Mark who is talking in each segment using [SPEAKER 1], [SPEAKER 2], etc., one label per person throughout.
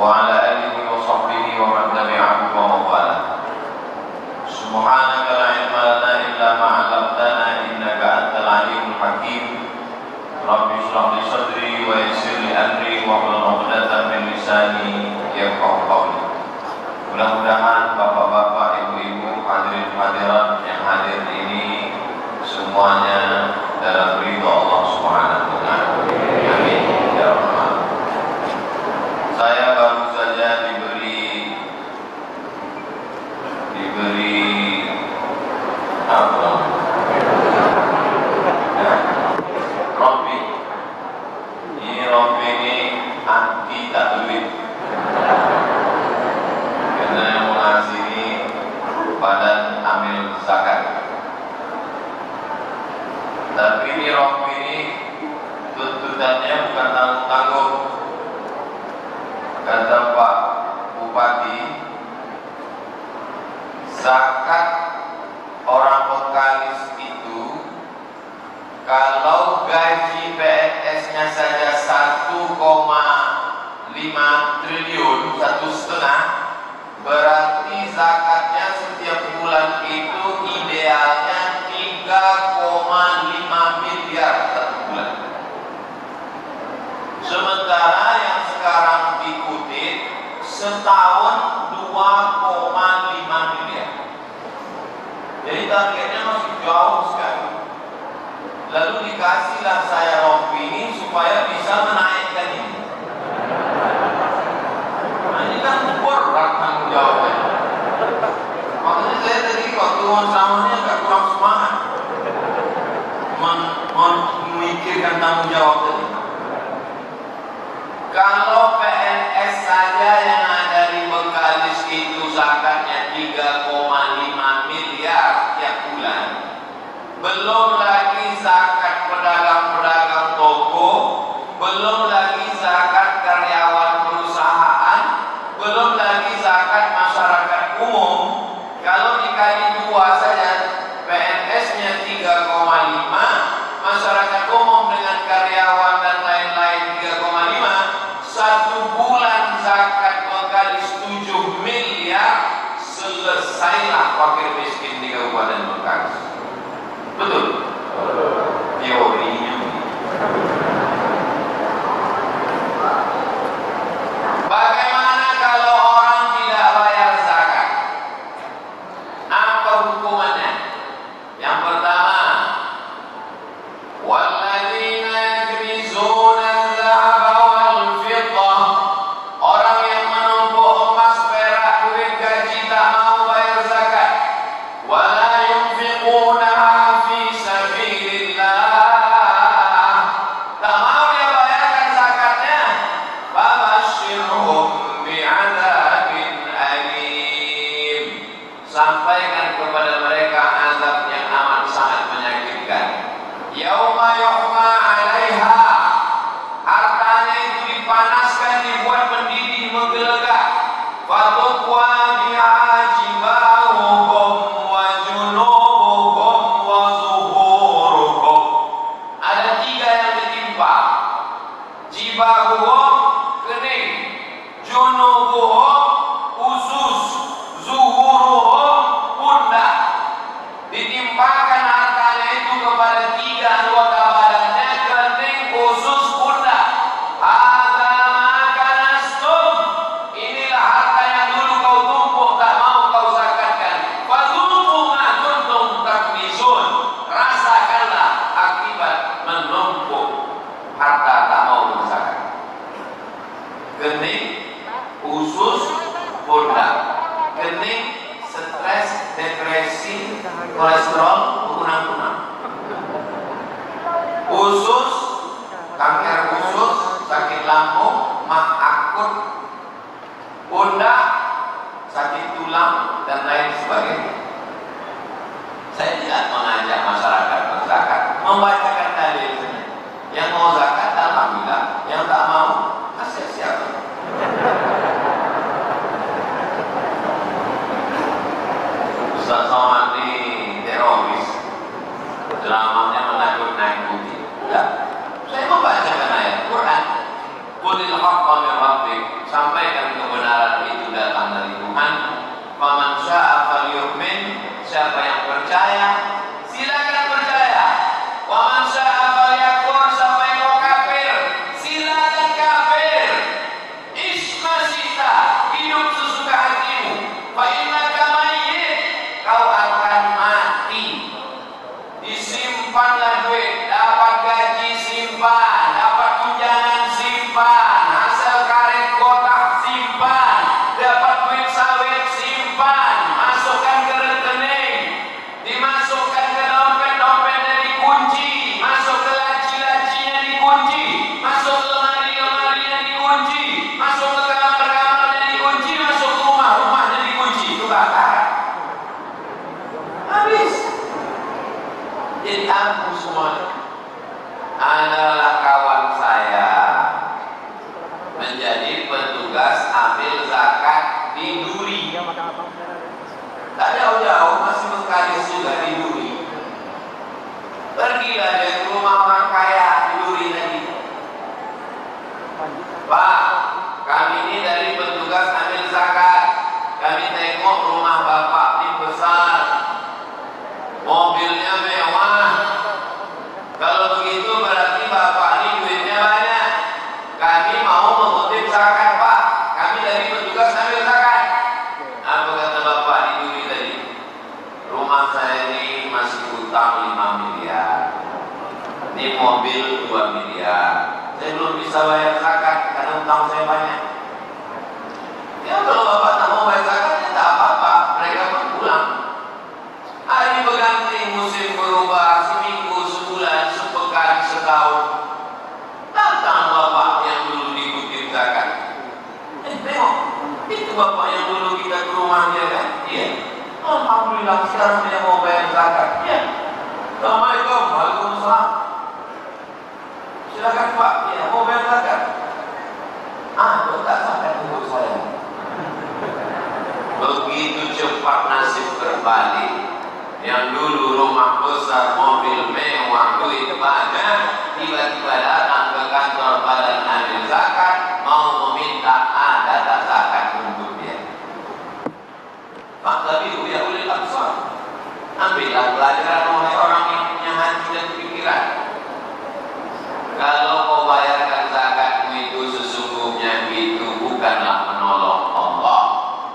[SPEAKER 1] وعلى آله وصحبه ومن تبعهم ومن والاه. سبحانك لا علم لنا إلا ما علمتنا إنك أنت العليم الحكيم. رب اشرح لي صدري ويسر لي أمري واحلل عقدة من لساني yafqahu qawli. Mudah-mudahan bapak-bapak, ibu-ibu, hadirin hadirat yang hadir ini semuanya dalam ridha Allah Subhanahu wa taala. Amin ya rabbal alamin. Saya baru saja diberi apa? Rompi. Ini rompi ini anti taklid. Karena yang mengasih ini badan amil zakat. Tapi ini rompi ini tuntutannya bukan tanggung-tanggung. Kata Pak Bupati, zakat orang Bengkalis itu kalau gaji PNS-nya saja 1,5 triliun, 1,5, berarti zakatnya setiap bulan itu idealnya 3,5 miliar satu bulan. Sementara yang sekarang dikutip setahun 2,5 miliar. Jadi targetnya masih jauh sekali. Lalu dikasihlah saya rompi ini supaya bisa menaikkan ini. Nah, ini kan berat tanggung jawabnya. Makanya saya tadi waktu ceramahnya agak kurang semangat memikirkan tanggung jawab tadi. Kalau PNS saja yang ada di Bengkalis itu zakatnya 3,5 miliar tiap bulan, belum lagi zakat pedagang-pedagang toko, belum lagi zakat karyawan perusahaan, belum lagi zakat masyarakat umum. Kalau dikali 2 saja, PNS-nya 3,5, masyarakat umum dengan karyawan dan lain-lain 3,5, satu bulan zakat Bengkalis 7 miliar, selesailah fakir miskin di Kabupaten Bengkalis. Betul? Teorinya begitu. Bagaimana kalau orang tidak bayar zakat? Apa hukumannya? Yang pertama, walladzina yaknizuna adh-dhahaba wal fiddah, orang yang menumpuk emas, perak, duit gaji tak mau bayar zakat. Wala yunfiqunaha fi sabilillah, tak mau dia bayarkan zakatnya. Fabashshirhum bi'adzabin alim, sampaikan kepada mereka azab yang amat sangat menyakitkan. Yauma yuhma 'alaiha, hartanya itu dipanaskan, dibuat mendidih, menggelegak. Fatukwa biha jibahuhum wa junubuhum wa zuhuruhum, ada 3 yang ditimpa. Jibahuhum kening, junubuhum usus, zuhuruhum pundak. Ditimpakan hartanya itu kepada 3 anggota badannya, kening, usus, pundak. Hadza ma kanastum, inilah harta yang dulu kau tumpuk tak mau kau zakatkan. Fadzuqu ma kuntum taknizun, rasakanlah akibat menumpuk harta tak mau berzakat. Kening, usus, pundak. Kening, stres, depresi, kolesterol, kunang-kunang. Usus, kanker usus, sakit lambung, mah akut. Pundak, sakit tulang, dan lain sebagainya. Saya tidak mengajak masyarakat berzakat, membacakan dalilnya. Yang mau zakat, alhamdulillah. Yang tak mau, kasih siapa? Ustaz Somad ini teroris, ceramahnya menakut-nakuti. Saya membacakan ayat Quran. Qulil haqqa min rabbik, jauh-jauh masih Bengkalis juga di Duri. Pergilah dia ke rumah orang kaya di Duri tadi. Pak, kami ini dari petugas amil zakat. Kami tengok rumah bapak ini besar, mobilnya mewah. Kalau begitu berarti bapak ini duitnya banyak. Kami mau mengutip zakat, Pak. Kami dari petugas amil zakat. Apa kata bapak di Duri tadi? Rumah saya ini masih utang 5 miliar. Ini mobil 2 miliar. Saya belum bisa bayar zakat karena utang saya banyak. Ya kalau bapak tak mau bayar zakat, ya tak apa-apa. Mereka pun pulang. Hari berganti, musim berubah, seminggu, sebulan, sepekan, setahun. Datang bapak yang dulu dikutip zakat. Tengok, itu bapak yang dulu kita ke rumah dia kan? Iya. Alhamdulillah sekarang dia mau bayar zakat. Iya. Assalamualaikum. Waalaikumsalam. Silakan Pak. Ya, mau bayar zakat. Tak zakat untuk saya. Begitu cepat nasib berbalik. Yang dulu rumah besar, mobil mewah, duit banyak, tiba-tiba datang ke kantor badan amil zakat, mau meminta ada tak zakat untuk dia. Pak, tapi ya boleh langsung. Ambillah pelajaran oleh orang yang punya hati dan pikiran. Kalau kau bayarkan zakatmu itu sesungguhnya itu bukanlah menolong Allah.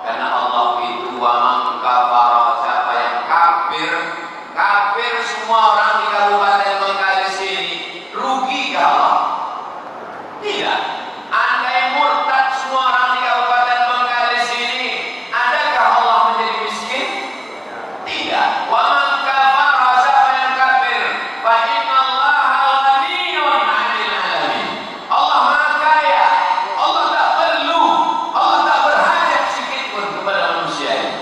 [SPEAKER 1] Karena Allah itu wa man kafara, siapa yang kafir, kafir semua orang di Kabupaten Bengkalis ini, rugi kah Allah? Tidak. Andai murtad semua orang di Kabupaten Bengkalis ini, adakah Allah menjadi miskin? Tidak. Wa man kafara, siapa yang kafir, fa innallaha ghaniyyun 'anil 'alamin. Allah Maha Kaya. Allah tak perlu, Allah tak berhajat sedikit pun kepada manusia ini.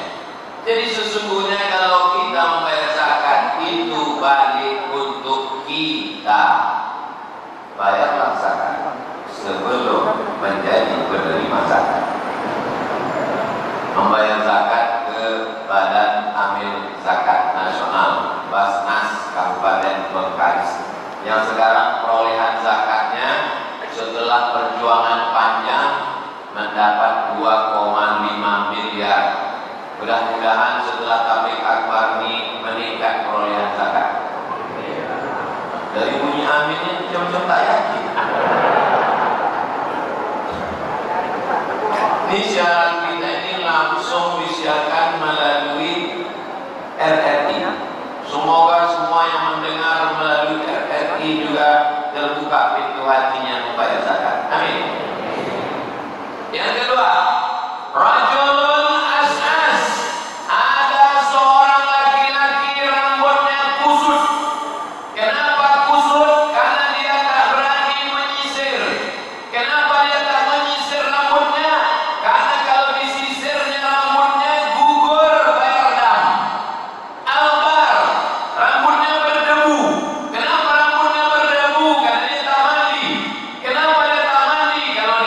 [SPEAKER 1] Jadi sesungguhnya kalau kita membayar zakat itu balik untuk kita. Bayarlah zakat sebelum menjadi penerima zakat. Membayar zakat ke Badan Amil Zakat Nasional Basnas Kabupaten Bengkalis, yang sekarang perolehan zakatnya setelah perjuangan panjang mendapat 2,5 miliar. Mudah-mudahan setelah tabligh akbar ini meningkat perolehan zakat. Dari bunyi aminnya macam-macam tak yakin. Ini siaran kita ini langsung disiarkan melalui RRI. Semoga semua yang mendengar melalui RRI juga terbuka pintu hatinya membayar zakat. Amin. Yang kedua, rajulun as'as. Ada seorang laki-laki rambutnya kusut. Kenapa kusut? Karena dia tak berani menyisir. Kenapa dia tak menyisir rambutnya? Karena kalau disisirnya rambutnya gugur bayar dam. Albar, rambutnya berdebu. Kenapa rambutnya berdebu? Karena dia tak mandi. Kenapa dia tak mandi? Kalau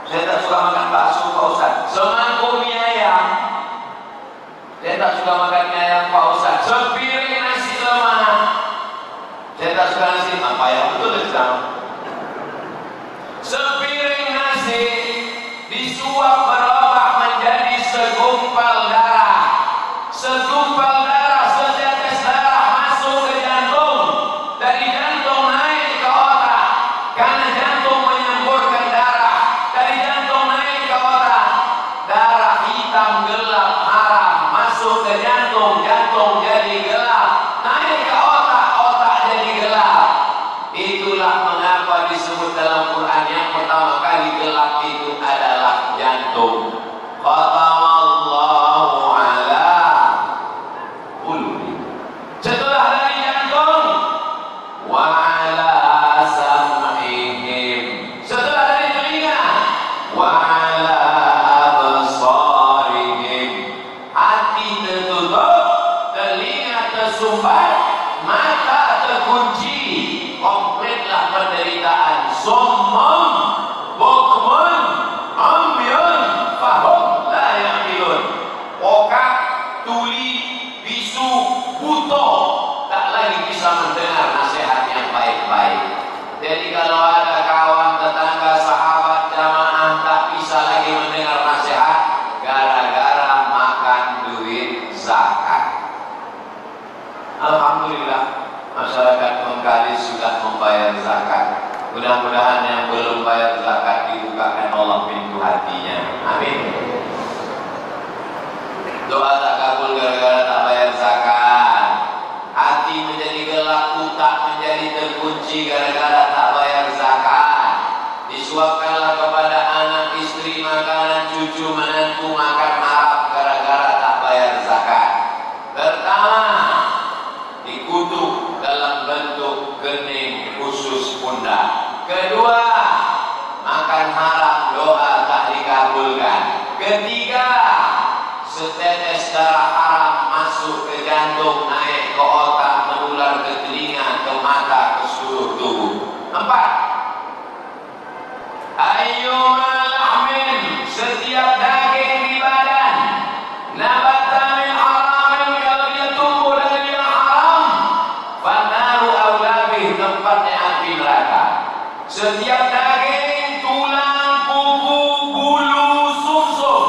[SPEAKER 1] Saya tak suka makan bakso Pak Ustaz. Semangkuk mie ayam. Saya tak suka makan mie ayam Pak Ustaz. Sepiring nasi lemak. Saya tak suka nasi. Apa yang betul Islam? Sepiring nasi disuap berubah menjadi segumpal darah. Segumpal darah, setetes darah masuk ke jantung. Dari jantung naik ke otak. Karena jantung menyemburkan darah. Dari jantung naik ke otak. Darah hitam gelap haram masuk ke jantung. Jantung jadi gelap. Naik ke otak. Otak jadi gelap. Itulah mengapa disebut dalam Quran yang pertama kali gelap itu adalah jantung. Khatamallahu ala qulubi. Setelah dari jantung, wa ala sam'ihim. Setelah dari telinga, wa ala absarihim. Hati tertutup, telinga tersumbat, mata terkunci. Kompletlah penderitaan. Summum, bukmun, umyun, fahum la yaqilun. Pokak, tuli, bisu, buta, tak lagi bisa mendengar nasihat yang baik-baik. Jadi kalau ada kawan, tetangga, sahabat, jamaah tak bisa lagi mendengar nasihat gara-gara makan duit zakat. Alhamdulillah masyarakat Bengkalis sudah membayar zakat. Mudah-mudahan yang belum bayar zakat dibukakan Allah pintu hatinya. Amin. Doa tak kabul gara-gara tak bayar zakat. Hati menjadi gelap, otak menjadi terkunci gara-gara tak bayar zakat. Disuapkanlah kepada anak, istri makanan, cucu menantu makan haram gara-gara tak bayar zakat. Pertama, dikutuk dalam bentuk kening khusus pundak. Kedua, makan haram, doa tak dikabulkan. Ketiga, setetes darah haram masuk ke jantung, naik ke otak, menular ke telinga, ke mata, ke seluruh tubuh. Empat, ayyuma lahmin, setiap daging di badan nabata min haramin, kalau dia tumbuh dari yang haram, fanaru aulabih, tempatnya api neraka. Setiap daging, tulang, kuku, bulu, sumsum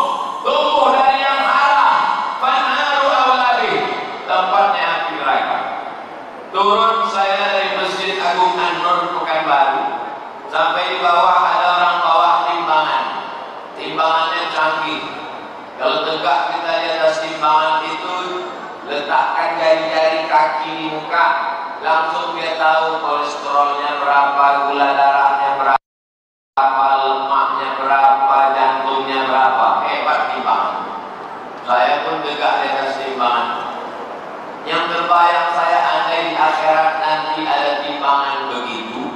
[SPEAKER 1] tumbuh dari yang haram, fanaru aulabih, tempatnya api neraka. Turun saya dari Masjid Agung An-Nur Pekanbaru, sampai di bawah ada orang bawa timbangan. Timbangannya canggih. Kalau tegak kita di atas timbangan itu, letakkan jari-jari kaki di muka, langsung dia tahu kolesterolnya berapa, gula darahnya berapa, lemaknya berapa, jantungnya berapa. Hebat timbangan. Saya pun tegak di atas timbangan. Yang terbayang saya, andai di akhirat nanti ada timbangan begitu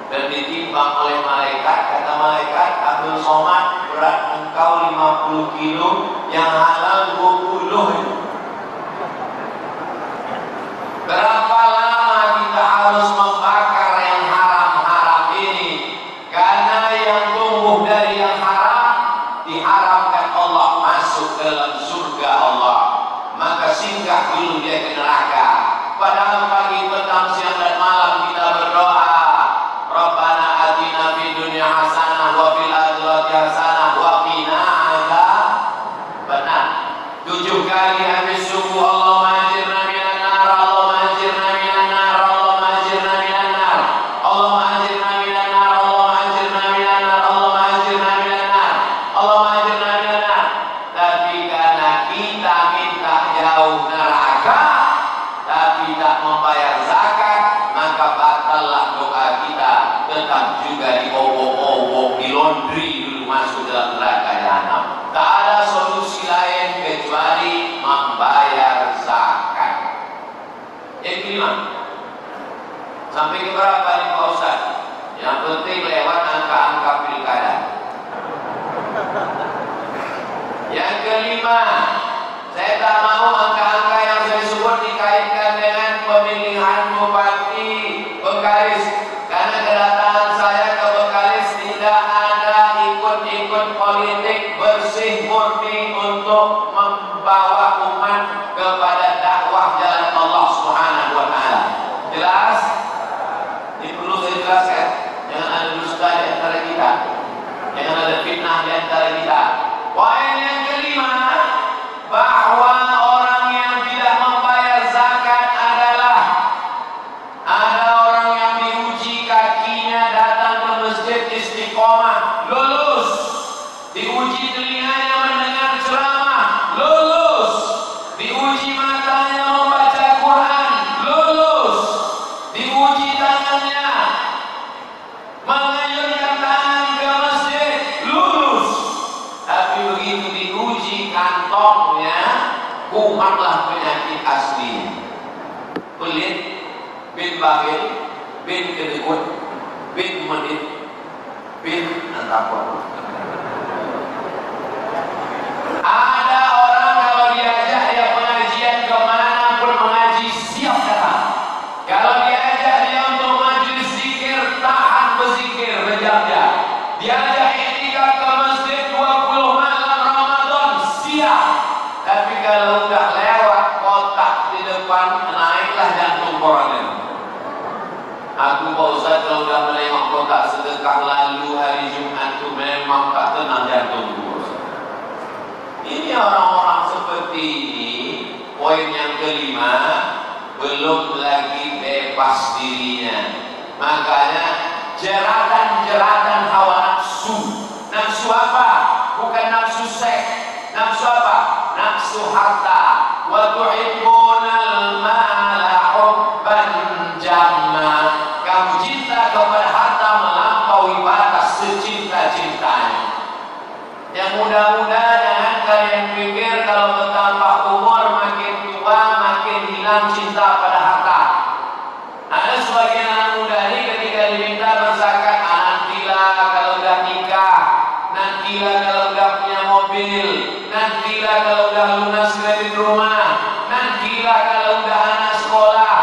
[SPEAKER 1] dan ditimbang oleh malaikat, kata malaikat, Abdul Somad, berat engkau 50 kilo, yang halal 20. Berapa lama kita harus membakar yang haram-haram ini? Karena yang tumbuh dari yang haram diharapkan Allah masuk dalam surga Allah, maka singgah dulu dia ke neraka. Padahal pagi, petang, siang dan malam kita berdoa, Rabbana atina fid dunya hasanah wa fil akhirati hasanah wa qina adzabannar. 7 kali habis subuh, Allahumma ajirna minan nar, Allahumma ajirna minan nar, Allahumma ajirna minan nar, Allahumma ajirna minan nar, Allahumma ajirna minan nar, Allahumma ajirna minan nar, Allahumma ajirna minan nar. Tapi karena kita minta jauh neraka, tapi tak membayar zakat, maka batallah doa kita. Tetap juga diobok-obok, di laundry dulu masuk dalam neraka jahanam. Tak ada solusi lain kecuali membayar zakat. Yang kelima, sampai ke berapa nih Pak Ustaz? Yang penting lewat angka-angka pilkada. Yang kelima, saya tak mau angka-angka yang saya sebut dikaitkan dengan pemilihan bupati Bengkalis. Karena kedatangan saya ke Bengkalis tidak ada ikut-ikut politik, bersih murni untuk membawa umat kepada dakwah jalan Allah Subhanahu wa taala. Jelas? Ini perlu saya jelaskan. Jangan ada dusta di antara kita. Jangan ada fitnah di antara kita. Poin yang kelima, bahwa orang yang tidak membayar zakat adalah ada orang yang diuji kakinya datang ke masjid istiqomah, lulus. Diuji telinganya mendengar ceramah, lulus. Diuji matanya membaca Quran, lulus. Diuji tangannya mengayunkan tangan ke masjid, lulus. Tapi begitu diuji kantongnya, kumatlah penyakit asli. Pelit, bin bakhil, bin kedekut, bin medit, bin antakwa. Ada orang kalau diajak dia pengajian kemanapun mengaji siap datang. Kalau diajak dia untuk majlis zikir, tahan berzikir berjam-jam. Diajak iktikaf ke masjid 20 malam Ramadan, siap. Tapi kalau udah lewat kotak di depan, naiklah jantung koroner. Aku Pak Ustaz kalau udah melengok kotak sedekah lalu hari Jumat itu memang tak tenang jantungku. Ini orang-orang seperti ini, poin yang kelima, belum lagi bebas dirinya. Makanya jeratan-jeratan hawa nafsu. Nafsu apa? Bukan nafsu seks. Nafsu apa? Nafsu harta. Wa tuhibbunal mala hubban jamma. Kamu cinta kepada harta melampaui batas secinta-cintanya. Yang muda-muda jangan kalian pikir kalau bertambah umur makin tua makin hilang cinta pada harta. Ada sebagian anak muda ini ketika diminta berzakat, nantilah kalau udah nikah, nantilah kalau udah punya mobil, nantilah kalau udah lunas kredit rumah, nantilah kalau udah anak sekolah.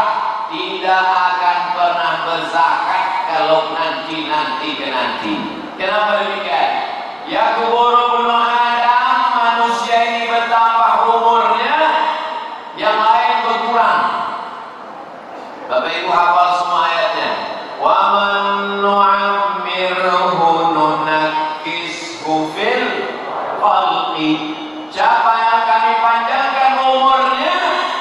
[SPEAKER 1] Tidak akan pernah berzakat kalau nanti ke nanti. Kenapa demikian? Ya kuburu bunuh Adam, manusia ini bertambah umurnya, yang lain berkurang. Bapak Ibu hafal semua ayatnya. Wa man nu'ammirhu nunakkishu fil khalqi. Siapa yang kami panjangkan umurnya,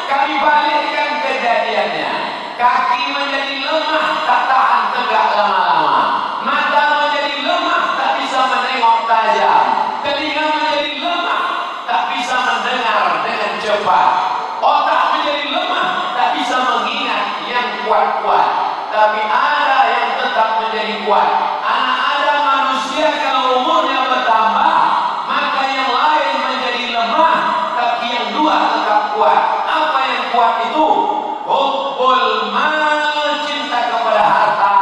[SPEAKER 1] kami balikkan kejadiannya. Kaki menjadi lemah, tak tahan tegak lama-lama. Mata menjadi lemah, tak bisa menengok tajam. Telinga menjadi lemah, tak bisa mendengar dengan cepat. Otak menjadi lemah, tak bisa mengingat yang kuat-kuat. Tapi ada yang tetap menjadi kuat. Anak ada manusia kalau umurnya bertambah, maka yang lain menjadi lemah, tapi yang dua tetap kuat. Apa yang kuat itu? Hubbul mal, cinta kepada harta.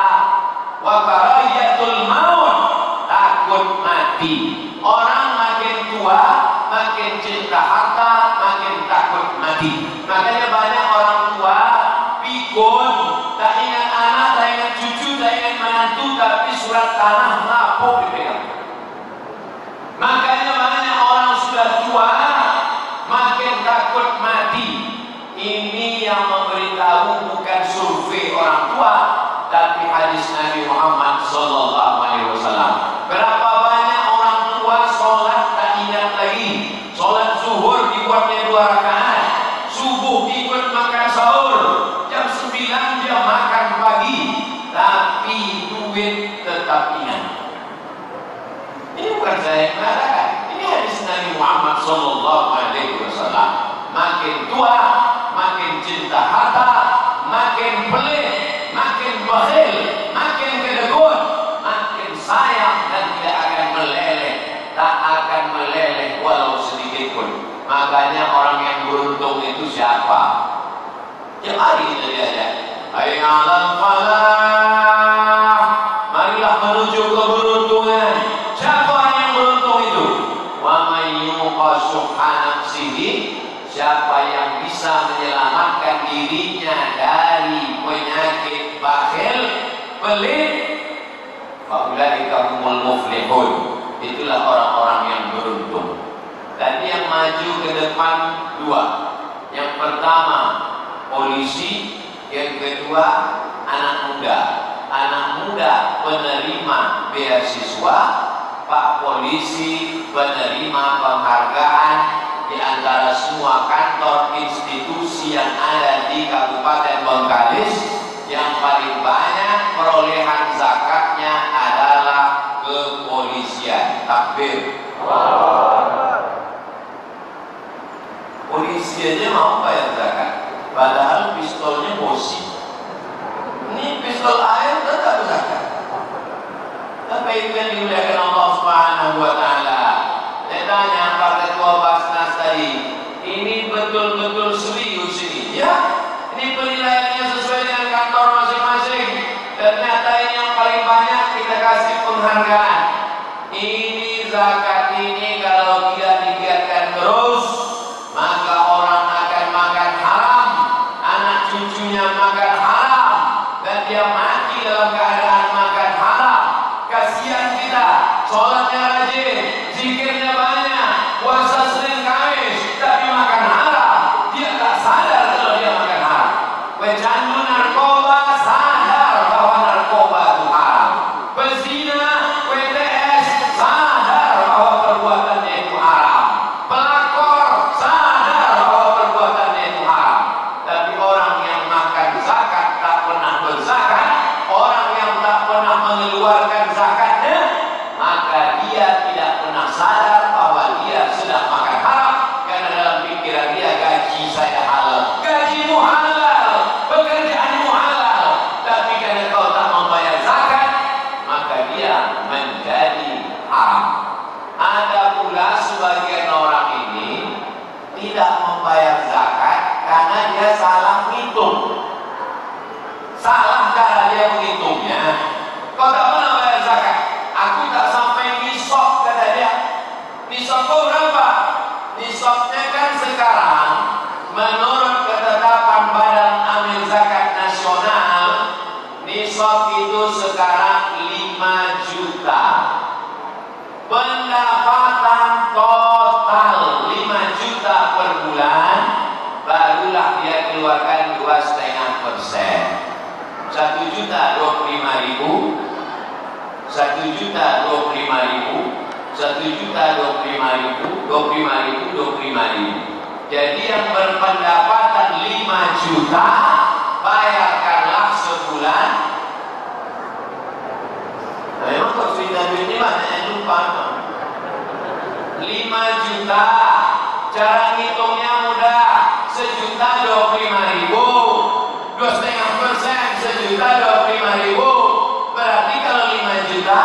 [SPEAKER 1] Wa karahiyatul maut, takut mati. Orang makin tua, makin cinta harta, makin takut mati. Makanya banyak orang tua pikun, tak ingat anak, tak ingat cucu, tak ingat menantu, tapi surat tanah lapuk dipegang. Makanya banyak orang sudah tua, makin takut mati. Ini yang memberitahu bukan survei orang tua, tapi hadis Nabi Muhammad SAW. Berapa banyak orang tua sholat tak ingat lagi. Sholat zuhur dibuatnya 2 rakaat, subuh ikut makan sahur, jam 9 dia makan pagi, tapi duit tetap ingat. Ini bukan saya yang mengatakan, ini hadis Nabi Muhammad SAW. Makin tua, makin cinta harta, makin pelit, makin bakhil, makin kedekut, makin sayang dan tidak akan meleleh, tak akan meleleh walau sedikit pun. Makanya orang yang beruntung itu siapa? Yang hari kita diajak, hayya 'alal falah, marilah menuju keberuntungan. Siapa orang yang beruntung itu? Wa may yuqa syuhha nafsihi, siapa yang bisa menyelamatkan dirinya dari penyakit bakhil, pelit, faulaika humul muflihun. Itulah orang-orang yang beruntung. Tadi yang maju ke depan dua. Yang pertama polisi, yang kedua anak muda. Anak muda penerima beasiswa, Pak Polisi penerima penghargaan di antara semua kantor institusi yang ada di Kabupaten Bengkalis. Yang paling banyak perolehan zakatnya adalah kepolisian. Takbir. Polisi aja mau bayar zakat, padahal pistolnya bosi. Ini pistol air tetap zakat. Tapi itu yang dimuliakan Allah Subhanahu wa Ta'ala. Saya tanya Pak Ketua Basnas tadi, ini betul-betul serius ini? Ya, ini penilaiannya sesuai dengan kantor masing-masing. Ternyata ini yang paling banyak kita kasih penghargaan. Ini zakat ini kalau tidak digiatkan terus, maka orang akan makan haram, anak cucunya makan haram, dan dia mati dalam keadaan makan haram. Kasihan kita, sholatnya rajin, zikirnya banyak, puasa Senin Kamis, tapi makan haram. Dia tak sadar kalau dia makan haram. Pecandu narkoba sadar bahwa narkoba itu haram. Pezina, PTS sadar bahwa perbuatannya itu haram. Pelakor sadar bahwa perbuatannya itu haram. Tapi orang yang makan zakat tak pernah berzakat, orang yang tak pernah mengeluarkan zakatnya, maka dia tidak pernah sadar bahwa dia sedang makan haram, karena dalam pikiran dia gaji saya halal, gajimu halal, pekerjaanmu halal. Tapi karena kau tak membayar zakat, maka dia menjadi haram. Ada pula sebagian orang ini tidak membayar zakat karena dia salah menghitung. Salah cara dia menghitungnya. Kau tak pernah bayar zakat, aku tak sampai nisab, kata dia. Nisab kau berapa? Nisabnya kan sekarang menurut ketetapan Badan Amil Zakat Nasional, nisab itu sekarang 5 juta. Pendapatan total 5 juta per bulan, barulah dia keluarkan 2,5%. 1.025.000, 1.025.000, 1.025.000, 25.000. Jadi yang berpendapatan 5 juta, bayarkanlah sebulan. Nah, memang kok cerita duit ini mana yang lupa? 5 juta, cara ngitungnya mudah. 1.025.000, 2,5%, 1.025.000. Berarti kalau 5 juta,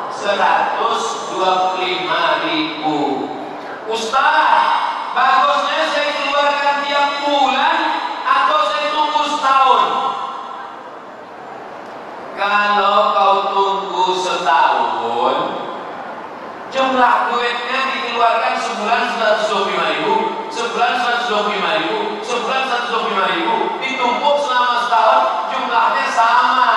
[SPEAKER 1] 125.000. Ustaz, bagusnya saya keluarkan tiap bulan atau saya tunggu setahun? Kalau kau tunggu setahun, jumlah duitnya dikeluarkan sebulan 125.000, sebulan 125.000, sebulan 125.000, ditumpuk selama setahun, jumlahnya sama.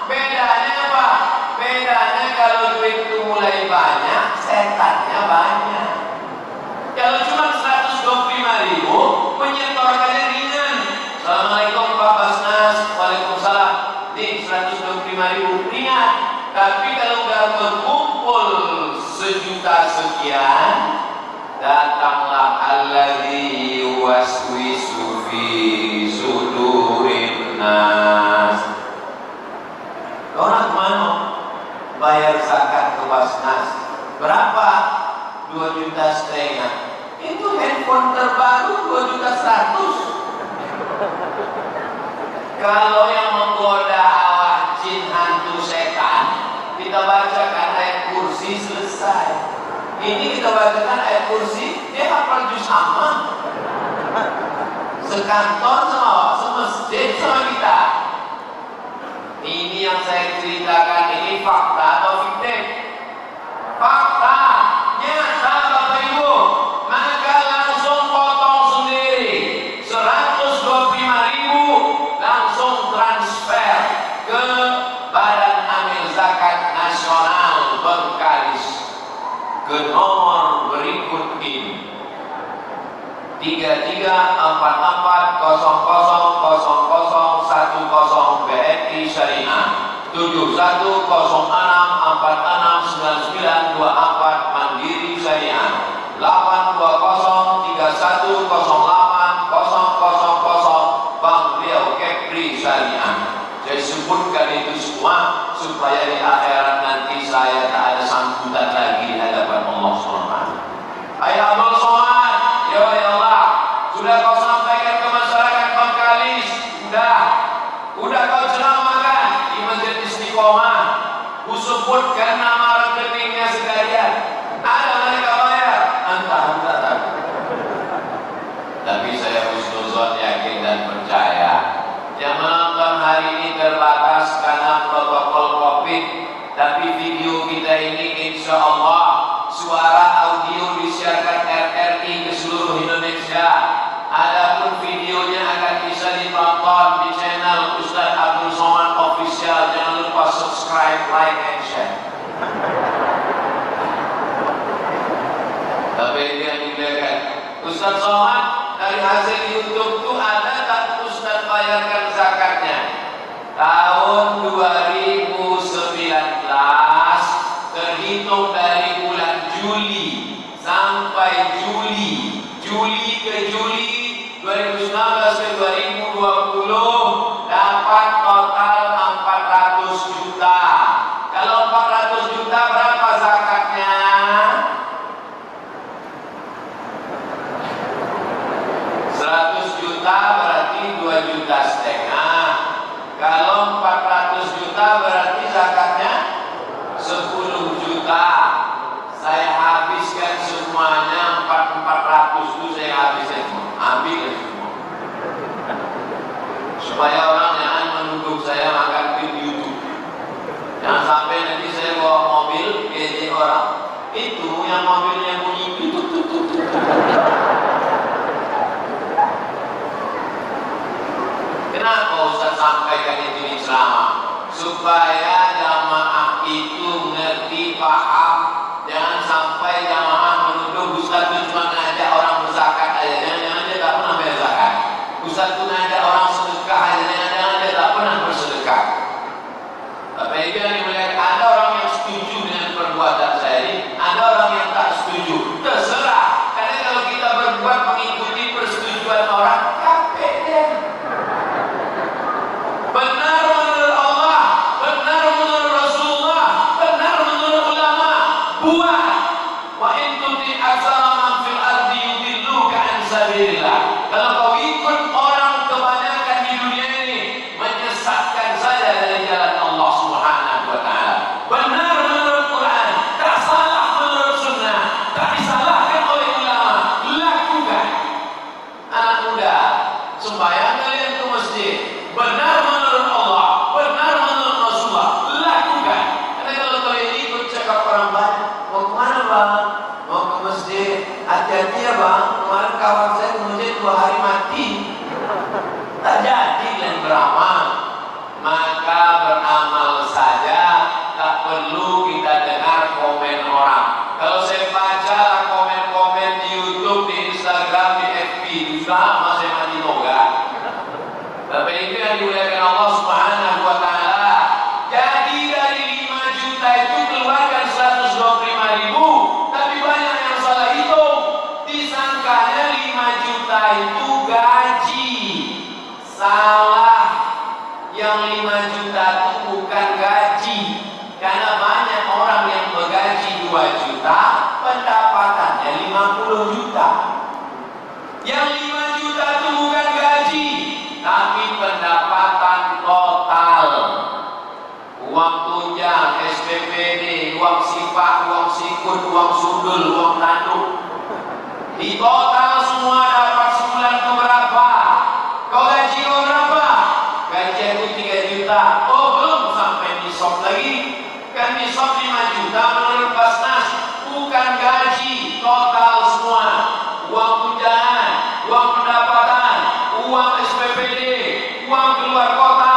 [SPEAKER 1] Bedanya apa? Bedanya kalau duit itu mulai banyak, setannya banyak. Kalau cuma 125.000, menyetorkannya ringan. Assalamualaikum Pak Basnas, waalaikumsalam. Nih 125.000 ringan. Tapi kalau udah berkumpul 1 juta sekian, datanglah alladzi yuwaswisu fi sudurin nas. Orang mana bayar zakat ke Basnas? Berapa? 2,5 juta. Itu handphone terbaru 2,100.000. Kalau yang menggoda awak jin, hantu, setan, kita bacakan ayat kursi, selesai. Ini kita bacakan ayat kursi, dia hafal juz amma. Sekantor sama awak, semasjid sama kita. Ini yang saya ceritakan ini fakta atau fiktif? Fakta, nyata Bapak Ibu. Maka langsung potong sendiri 125.000, langsung transfer ke Badan Amil Zakat Nasional Bengkalis. ke nomor berikut ini: 3344000010 BNI Syariah, 7106469924 Mandiri Syariah, 82031080000 Bank Riau Kepri Syariah. Saya sebutkan itu semua supaya di akhirat nanti saya tak ada sambutan lagi di hadapan Allah SWT. Ayah Abdul Somad, ya Allah, sudah kau sampaikan ke masyarakat Bangkalis, udah kau ceramahkan di Masjid Istiqomah, ku sebutkan nama rekeningnya sekalian, ada mereka bayar, entah. Tapi saya husnuzon, yakin dan percaya. Yang menonton hari ini terbatas karena protokol COVID, tapi video kita ini insya Allah suara audio disiarkan RRI ke seluruh Indonesia. Adapun videonya akan bisa ditonton di channel Ustaz Abdul Somad Official. Jangan lupa subscribe, like, and share. Tapi ini yang dimuliakan Ustaz Somad, dari hasil YouTube itu ada tak Ustaz bayarkan zakatnya? Tahun 2019 terhitung dari bulan Juli sampai Juli ke Juli 2019 ke 2020 dapat total 400 juta. Kalau 400 juta berapa zakatnya? 100 juta berarti 2,5 juta. Kalau 400 juta berarti zakatnya 10 juta. Saya habiskan semuanya 400 itu saya habiskan semua. Ambil semua. Supaya orang jangan menuduh saya makan di YouTube. Jangan sampai nanti saya bawa mobil ngejek orang. Itu yang mobilnya bunyi tutut. Kenapa Ustaz sampaikan itu di ceramah? Supaya jamaah itu ngerti, paham. Jangan sampai jamaah menuduh Ustaz itu cuma ngajak orang berzakat aja. Jangan-jangan dia tak pernah bayar zakat. Ustaz itu ngajak orang sedekah aja. Jangan-jangan dia tak pernah bersedekah. Tapi itu yang dimuliakan, ada orang yang setuju dengan perbuatan saya ini, ada orang yang tak setuju. Terserah. Karena kalau kita berbuat mengikuti persetujuan orang, capek deh. Benar menurut Allah, benar menurut Rasulullah, benar menurut ulama. Buat. Wa in tuti aktsara man fil ardi yudilluka an sabilillah. Kalau kau ikut orang kebanyakan di dunia ini, menyesatkan saja dari jalan Allah Subhanahu wa taala. Benar menurut Quran, tak salah menurut sunnah, tak disalahkan oleh ulama. Lakukan. Anak muda, supaya kalian ke masjid. Benar menurut Allah, benar menurut Rasulullah, lakukan. Karena kalau kalian ikut cakap orang banyak, mau kemana bang? Mau ke masjid. Hati-hati ya bang, kemarin kawan saya ke masjid 2 hari mati. Tak jadi kalian beramal. Maka beramal saja, tak perlu kita dengar komen orang. Kalau saya baca komen-komen di YouTube, di Instagram, di FB, sama saya mati moga. Tapi itu yang dimuliakan Allah Subhanahu wa taala. Jadi dari 5 juta itu keluarkan 125.000, tapi banyak yang salah hitung. Disangkanya 5 juta itu gaji. Salah. Yang 5 juta itu bukan gaji. Karena banyak orang yang bergaji 2 juta, pendapatannya 50 juta. Yang 5 juta itu bukan gaji, tapi pendapatan total. Uang tunjang, SPPD, uang sifat, uang sikut, uang sundul, uang tanduk. Di total semua dapat sebulan itu berapa? Kau gaji kau berapa? Gaji aku 3 juta. Oh belum sampai nisab lagi. Kan nisab 5 juta menurut Basnas. Bukan gaji, total semua. Uang tunjangan, uang pendapatan, uang SPPD, uang keluar kota,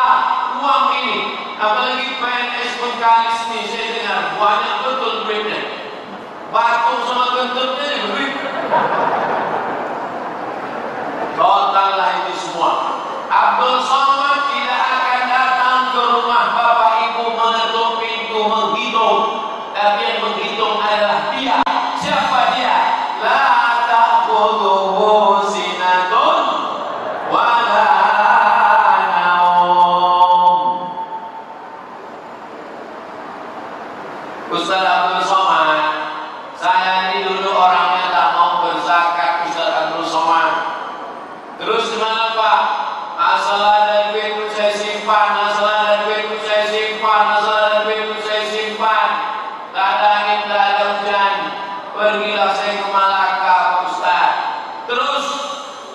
[SPEAKER 1] uang ini. Apalagi PNS Bengkalis ini saya dengar banyak betul duitnya. Batuk sama kentutnya lebih. Total lah itu semua. Abdul Somad tidak akan datang ke rumah bapak ibu mengetuk pintu menghitung, tapi yang menghitung adalah dia. Siapa dia? La ta'khudhuhu sinatun wa la naum. Ustaz Abdul Somad, saya ini dulu orangnya tak mau berzakat. Ustaz Abdul Somad, terus gimana Pak? Asal ada duit itu saya simpan, asal ada duit itu saya simpan, asal ada duit itu saya simpan. Tak ada angin, tak ada hujan, pergilah saya ke Malaka Pak Ustaz. Terus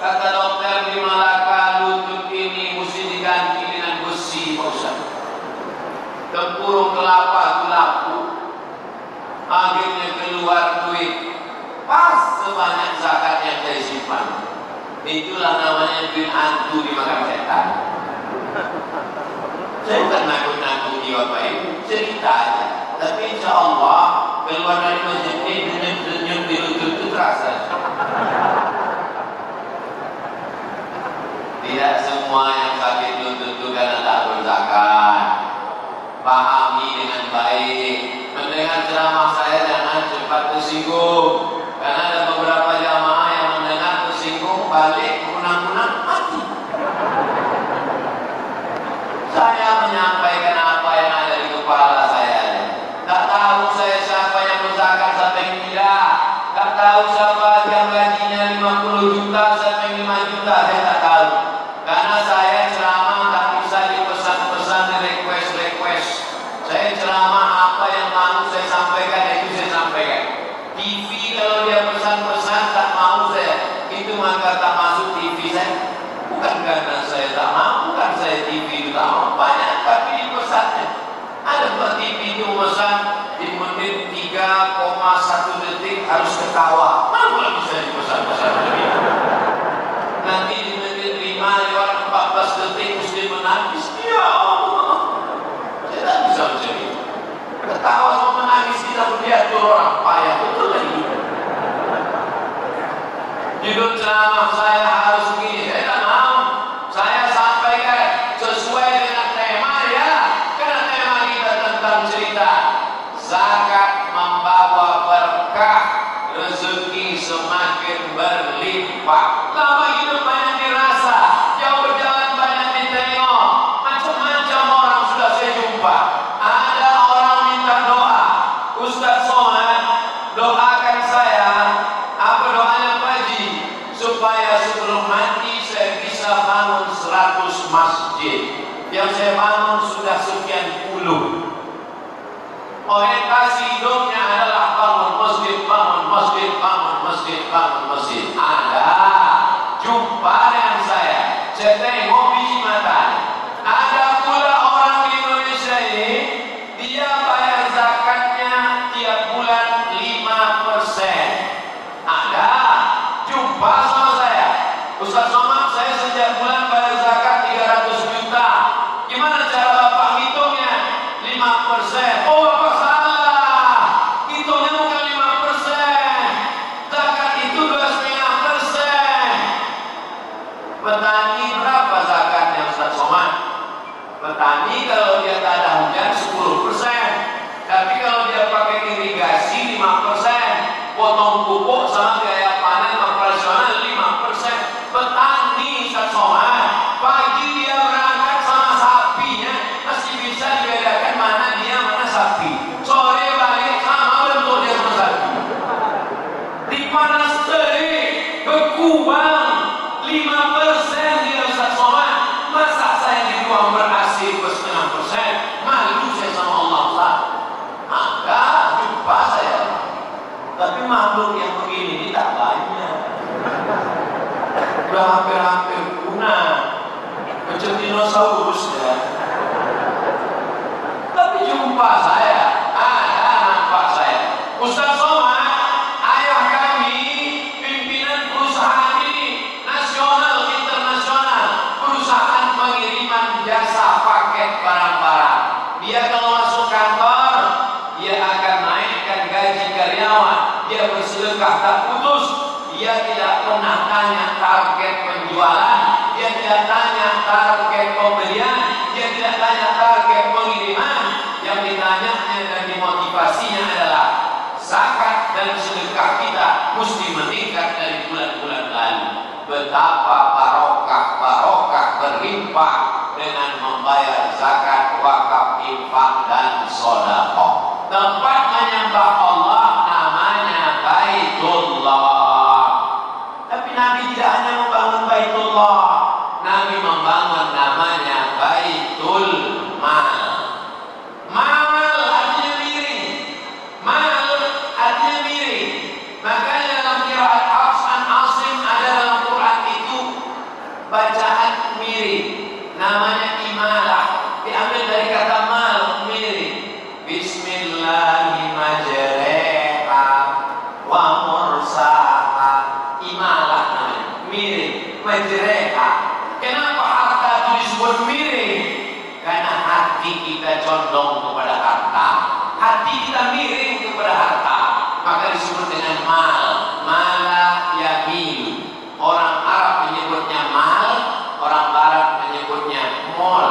[SPEAKER 1] kata dokter di Malaka, lutut ini mesti diganti dengan besi Pak Ustaz. Tempurung kelapa itu laku. Akhirnya keluar duit pas sebanyak zakat yang saya simpan. Itulah namanya duit hantu dimakan setan. Saya bukan nakut-nakuti bapak ibu, cerita aja. Tapi insya Allah keluar dari masjid ini denyut-denyut di lutut itu terasa. Tidak semua yang sakit lutut itu karena tak berzakat. Pahami dengan baik. Mendengar ceramah saya jangan cepat tersinggung. Karena ada beberapa jamaah yang mendengar tersinggung balik kunang-kunang mati. Saya menyampaikan apa yang ada di kepala saya. Tak tahu saya siapa yang berzakat, siapa yang tidak. Tak tahu siapa yang gajinya 50 juta, siapa yang 5 juta. Saya tak tahu. Karena saya ceramah tak bisa dipesan-pesan di request. Saya ceramah apa yang mau saya sampaikan, itu saya sampaikan. TV kalau dia pesan-pesan tak mau saya, itu maka tak masuk TV saya. Bukan karena saya tak mau, bukan saya TV itu tak mau, banyak tapi di pesannya. Ada buat TV itu pesan di menit 3,1 detik harus ketawa. Mana pula bisa dipesan-pesan begitu? Nanti di menit 5 lewat 14 detik mesti menangis. Ya Allah, saya tak bisa macam itu. Ketawa sama menangis tidak diatur orang, payah betul lah hidup. Judul ceramah saya harus begini, saya tak mau. Saya sampaikan sesuai dengan tema ya. Karena tema kita tentang cerita zakat membawa berkah, rezeki semakin berlimpah. Lama hidup banyak dirasa, jauh berjalan banyak ditengok, macam-macam orang sudah saya jumpa. Ada orang minta doa, Ustaz Somad doakan saya. Apa doanya Pak Haji? Supaya sebelum mati saya bisa bangun 100 masjid. Yang saya bangun sudah sekian puluh. Orientasi hidupnya adalah bangun masjid, bangun masjid, bangun masjid, bangun masjid. Ada jumpa dengan saya tengok biji matanya. Ada pula orang di Indonesia ini, dia bayar zakatnya tiap bulan 5%. Ada jumpa sama saya, Ustaz Somad, saya setiap bulan bayar zakat 300 juta. Gimana cara Bapak hitungnya? 5%. Oh Bapak salah, hitungnya bukan 5%. Zakat itu 2,5%. Petani berapa zakatnya Ustaz Somad? Petani kalau dia tak ada hujan 10%. Tapi kalau dia pakai irigasi 5%. Potong pupuk sama biaya panen operasional 5%. Petani Ustaz Somad, pagi dia berangkat sama sapinya, masih bisa dibedakan mana dia mana sapi. Sore balik sama bentuk dia sama sapi. Dipanas terik, berkurang 5% dia Ustaz Somad. Masa saya dibuang berhasil 2,5%? Malu saya sama Allah Ustaz. Maka jumpa saya. Tapi makhluk yang begini ini tak banyak. Udah hampir-hampir punah, macam dinosaurus ya. Tapi jumpa saya, ada nampak saya. Ustaz Somad, ayah kami pimpinan perusahaan ini, nasional, internasional, perusahaan pengiriman jasa paket barang-barang. Dia kalau masuk kantor, dia akan naikkan gaji karyawan. dia bersedekah tak putus. Dia tidak pernah tanya target penjualan, dia tidak tanya target pembelian, dia tidak tanya target pengiriman. Yang ditanyanya dan dimotivasinya adalah zakat dan sedekah kita mesti meningkat dari bulan-bulan lalu. Betapa barokah berlimpah dengan membayar zakat, wakaf, infak dan sedekah. Tempat menyembah Allah namanya Baitullah. Tapi Nabi tidak hanya membangun Baitullah, Nabi membangun namanya Baitul Mal. Mal artinya miring. Mal artinya miring. Makanya dalam qiraat Hafs an Asim ada dalam Quran itu bacaan miring. Namanya imalah. Diambil dari kata mal, miring. Bismillahirrahmanirrahim wa mursaha. Imalah namanya, miring, majreha. Kenapa harta itu disebut miring? Karena hati kita condong kepada harta. Hati kita miring kepada harta, maka disebut dengan mal. Mala yamin. Orang Arab menyebutnya mal, orang Barat menyebutnya mall.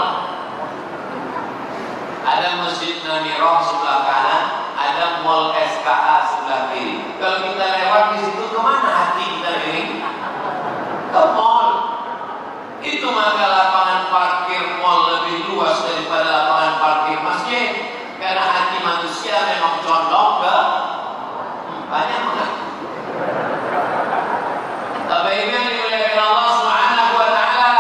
[SPEAKER 1] Ada Masjid Namirah sebelah kanan, ada Mall SKA sebelah kiri. Kalau kita lewat di situ, kemana hati kita miring? Ke mall. Itu maka lapangan parkir mall lebih luas daripada lapangan parkir masjid. Karena hati manusia memang condong ke banyak banget. Tapi yang dimuliakan Allah Subhanahu wa taala,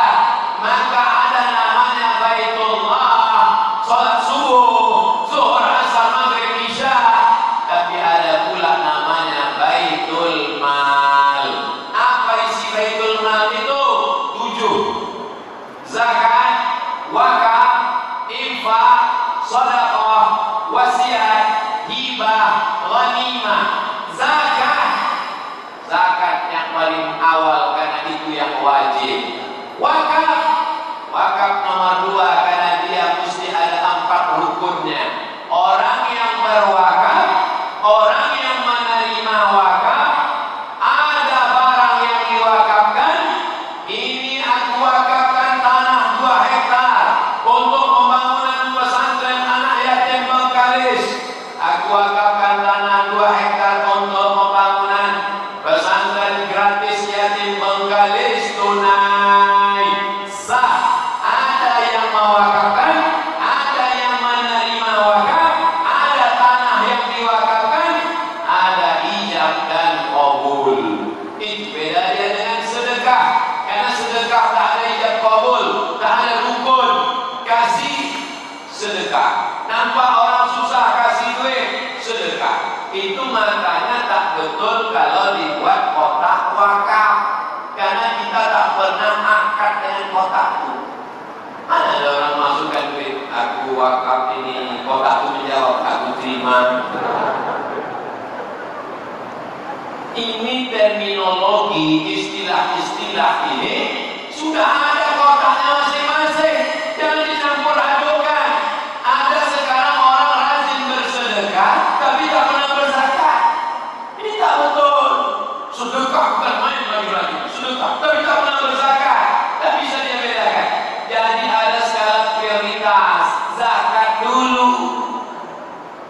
[SPEAKER 1] maka ada namanya Baitullah, salat subuh, zuhur, asar, maghrib, isya. Tapi ada pula namanya Baitul Mal. Apa isi Baitul Mal itu? 7. Zakat, wakaf, infak, sedekah, wasiat, hibah, ghanimah. Zakat yang paling awal karena itu yang wajib. Wakaf nomor 2 karena dia mesti ada 4 rukunnya. Orang yang berwakaf, orang yang menerima wakaf, ada barang yang diwakafkan. Ini aku wakafkan tanah 2 hektar untuk pembangunan pesantren anak yatim Bengkalis. Aku wakafkan tanah 2 hektar untuk pembangunan pesantren gratis yatim Bengkalis tunai. Sah. Ada yang mewakafkan, ada yang menerima wakaf, ada tanah yang diwakafkan, ada ijab dan qabul. Itu beda dia dengan sedekah. Karena sedekah tak ada ijab qabul, tak ada rukun. Kasih sedekah. Nampak orang susah kasih duit, sedekah. Itu makanya tak betul kalau dibuat kotak wakaf. Karena kita tak pernah akad dengan kotak itu. Mana ada orang masukkan duit, aku wakaf ini, kotak itu menjawab, aku terima. Ini terminologi, istilah-istilah ini sudah ada kotaknya masing-masing. Jangan dicampur adukan. Ada sekarang orang rajin bersedekah tapi tak pernah berzakat. Ini tak betul. Sedekah bukan main lagi-lagi. Sedekah tapi tak pernah berzakat. Tak bisa dia bedakan. Jadi ada skala prioritas. Zakat dulu.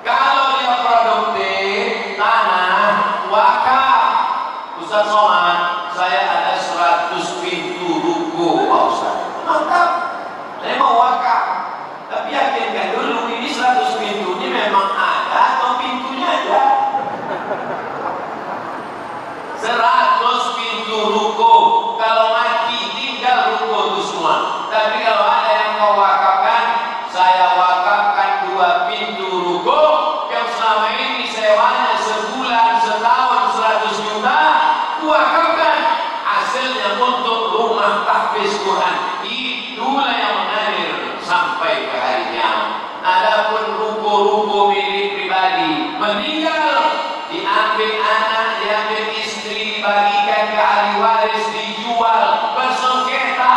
[SPEAKER 1] Kalau dia produktif, tanah, wakaf. Ustaz Somad, saya ada 100 pintu ruko, Pak Ustaz. Mantap. Saya mau wakaf. Tapi yakinkan dulu ini 100 pintu ini memang ada atau pintunya ada. 100 pintu ruko. Kalau mati tinggal ruko itu semua. Tapi kalau ada yang mau wakafkan, saya wakafkan 2 pintu ruko yang selama ini sewanya sebulan, setahun 100 juta. Wakafkan hasilnya untuk rumah tahfiz Quran. Itulah yang mengalir sampai ke hari kiamat. Adapun ruko-ruko milik pribadi meninggal, diambil anak, diambil istri, dibagikan ke ahli waris, dijual, bersengketa.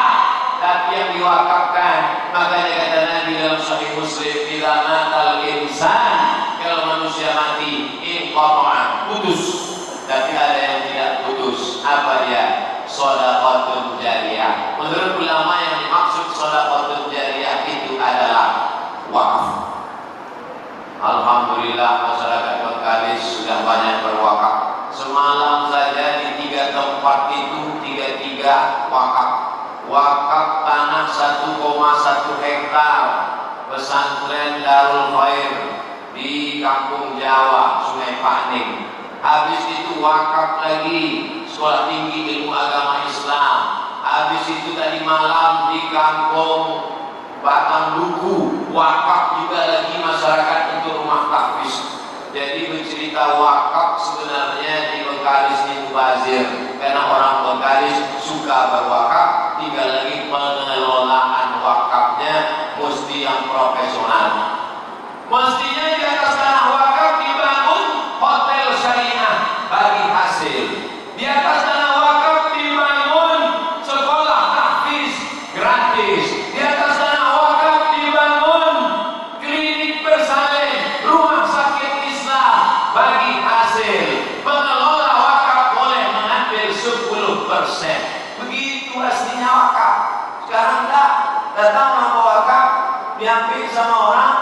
[SPEAKER 1] Tapi yang diwakafkan, makanya kata Nabi dalam Sahih Muslim, bila matal insan, kalau manusia mati, inqata'a, putus. sudah banyak berwakaf. Semalam saja di 3 tempat itu 33 wakaf. Wakaf tanah 1,1 hektar pesantren Darul Khair di Kampung Jawa, Sungai Paning. Habis itu wakaf lagi Sekolah Tinggi Ilmu Agama Islam. Habis itu tadi malam di Kampung Batang Duku, wakaf juga lagi masyarakat untuk rumah tahfiz. Jadi bercerita wakaf sebenarnya di Bengkalis ini mubazir, karena orang Bengkalis suka berwakaf, tinggal lagi pengelolaan wakafnya mesti yang profesional. Mestinya di atas tanah wakaf dibangun hotel syariah bagi hasil. Di atas tanah wakaf dibangun sekolah tahfiz gratis. Di atas tanah wakaf dibangun klinik bersalin, rumah sakit Islam bagi hasil. Pengelola wakaf boleh mengambil 10%. Begitu aslinya wakaf. Sekarang enggak, datang nama wakaf diambil sama orang,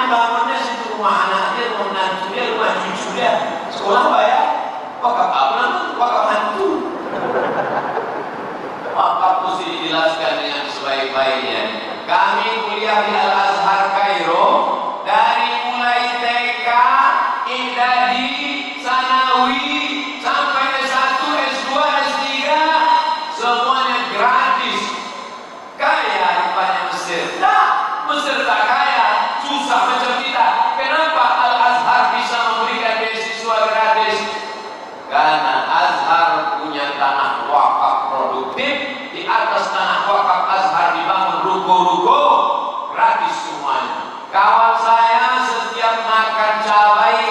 [SPEAKER 1] dibangunnya situ rumah anak dia, rumah menantu dia, rumah cucu dia, sekolah bayar. Wakaf apa namanya? Wakaf hantu. Wakaf mesti dijelaskan dengan sebaik-baiknya. Kami kuliah di Al-Azhar Kairo, dari mulai TK, Indadi, Sanawi, sampai S1, S2, S3, semuanya gratis. Kaya rupanya Mesir. Nah, Mesir tak kaya, susah macam kita. Kenapa Al-Azhar bisa memberikan beasiswa gratis? Karena Azhar punya tanah wakaf produktif. Di atas tanah wakaf Azhar dibangun ruko-ruko gratis semuanya. Kawan saya setiap makan cabai,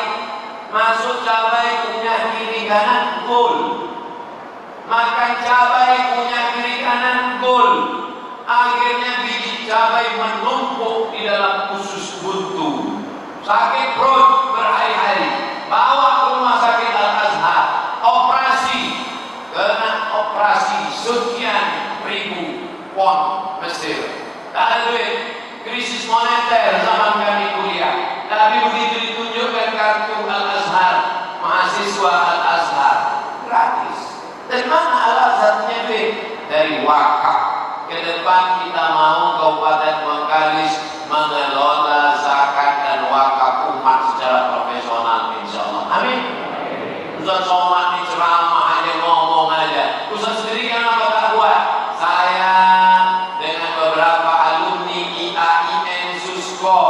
[SPEAKER 1] masuk cabai punya kiri kanan gol. Makan cabai punya kiri kanan gol. Akhirnya biji cabai menumpuk di dalam usus buntu. Sakit perut berhari-hari. Bawa ke rumah sakit Al-Azhar. Operasi. Kena operasi sekian ribu won Mesir. Tak ada duit. Krisis moneter zaman kami kuliah. Tapi begitu ditunjukkan kartu Al-Azhar, mahasiswa Al-Azhar gratis. Dari mana Al-Azhar punya duit? Dari wakaf. Ke depan kita mau Kabupaten Bengkalis mengelola zakat dan wakaf umat secara profesional, insyaallah. Amin. Ustaz Somad ini ceramah aja, ngomong aja. Ustaz sendiri kan apa tak buat? Saya dengan beberapa alumni IAIN Susko,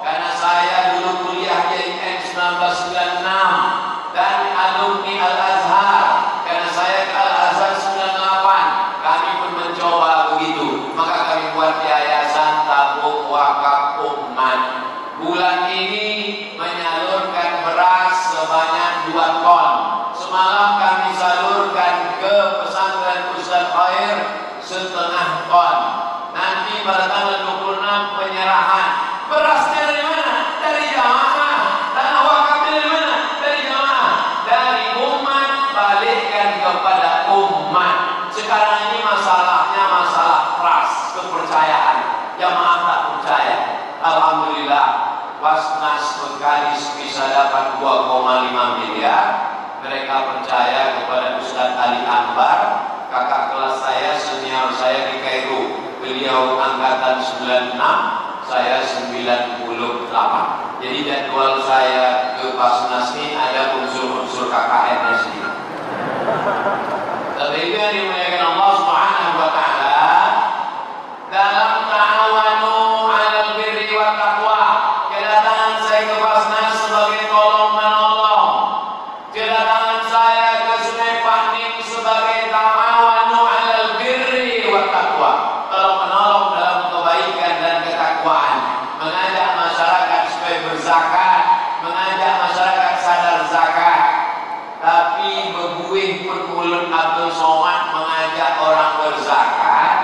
[SPEAKER 1] karena saya dulu kuliah di IAIN 1996, dan alumni Al-Azhar karena saya ke Al-Azhar 98. Kami pun mencoba begitu, maka kami buat yayasan tabung wakaf umat. Bulan ini menyalurkan beras sebanyak 2 ton. Semalam kami salurkan ke pesantren Ustaz Khair 1,5 ton. Nanti pada tanggal 26 penyerahan. Berasnya dari mana? Dari jamaah. Tanah wakafnya dari mana? Dari jamaah. Dari umat, balikkan kepada umat. Sekarang ini masalahnya masalah trust, kepercayaan. Jamaah tak percaya. Alhamdulillah, Basnas Bengkalis bisa dapat 2,5 miliar. Mereka percaya kepada Ustaz Ali Anbar, kakak kelas saya, senior saya di Kairo. Beliau angkatan 96, saya 98. Jadi jadwal saya ke Basnas ini ada unsur-unsur KKN-nya sendiri. Tapi itu yang dimuliakan Allah Subhanahu wa Ta'ala, dalam ta'awanu 'alal birri wat taqwa. Kedatangan saya ke Basnas sebagai tolong menolong. Kedatangan saya ke Sungai Paning sebagai ta'awanu 'alal birri wat taqwa. Tolong menolong dalam kebaikan dan ketakwaan. Mengajak masyarakat supaya berzakat, mengajak masyarakat sadar zakat. Tapi bebuih pun mulut Abdul Somad mengajak orang berzakat.